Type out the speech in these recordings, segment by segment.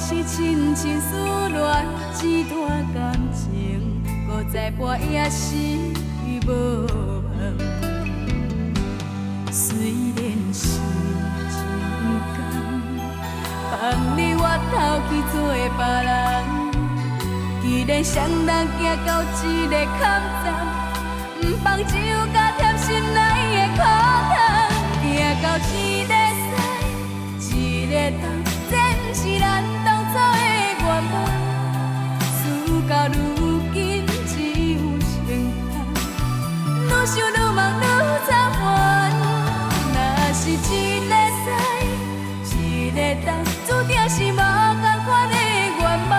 是深深思恋，一段感情，搁再跋也是无望。虽然是真甘，放你我头去做别人，既然双人行到一个坎站，不放只有加添心内的苦痛，行到一个西，一个东。 这不是咱当初的愿望，事到如今只有成叹，愈想愈梦愈惨烦。若是一个西，一个东，注定是无同款的愿望。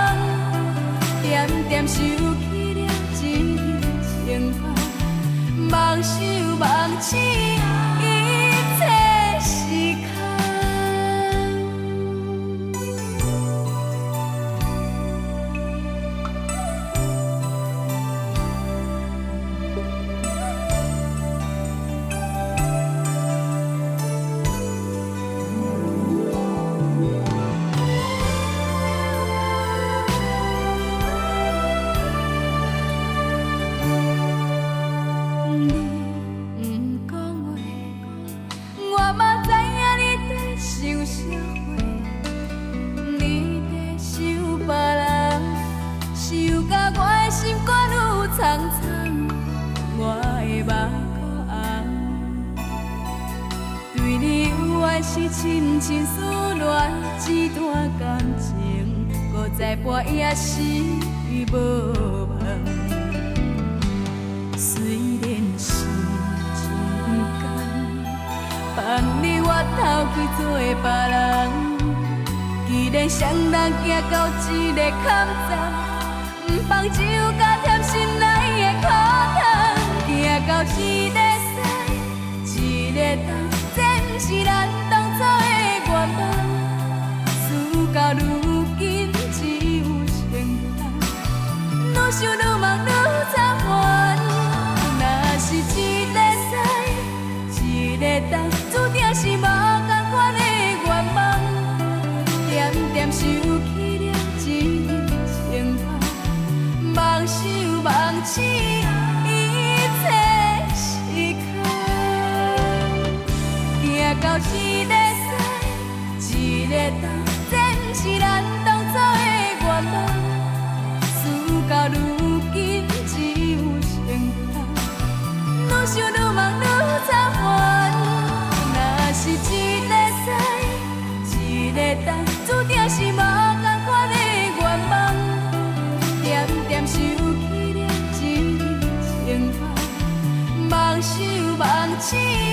点点想起了一片情芳，梦想梦醒，一切是空。 是深深思恋，一段感情，搁再跋也是无望。虽然是真甘，放你我头去做别人，既然双人行到一个坎站，不放只有加添心内的苦痛，行到一个西，一个东，这不是咱。 的愿望，事到如今只有成叹，愈想愈梦愈惨烦。若是一个西，一个东，注定是无同款的愿望。点点想起了一片情芳，梦想梦醒，一切是空。行到一个。 一个东，这不是咱当初的愿望，事到如今只有成叹，愈想愈梦愈惨烦。若是一个西，一个东，注定是无同款的愿望。点点想起了一片情芳，梦想梦醒。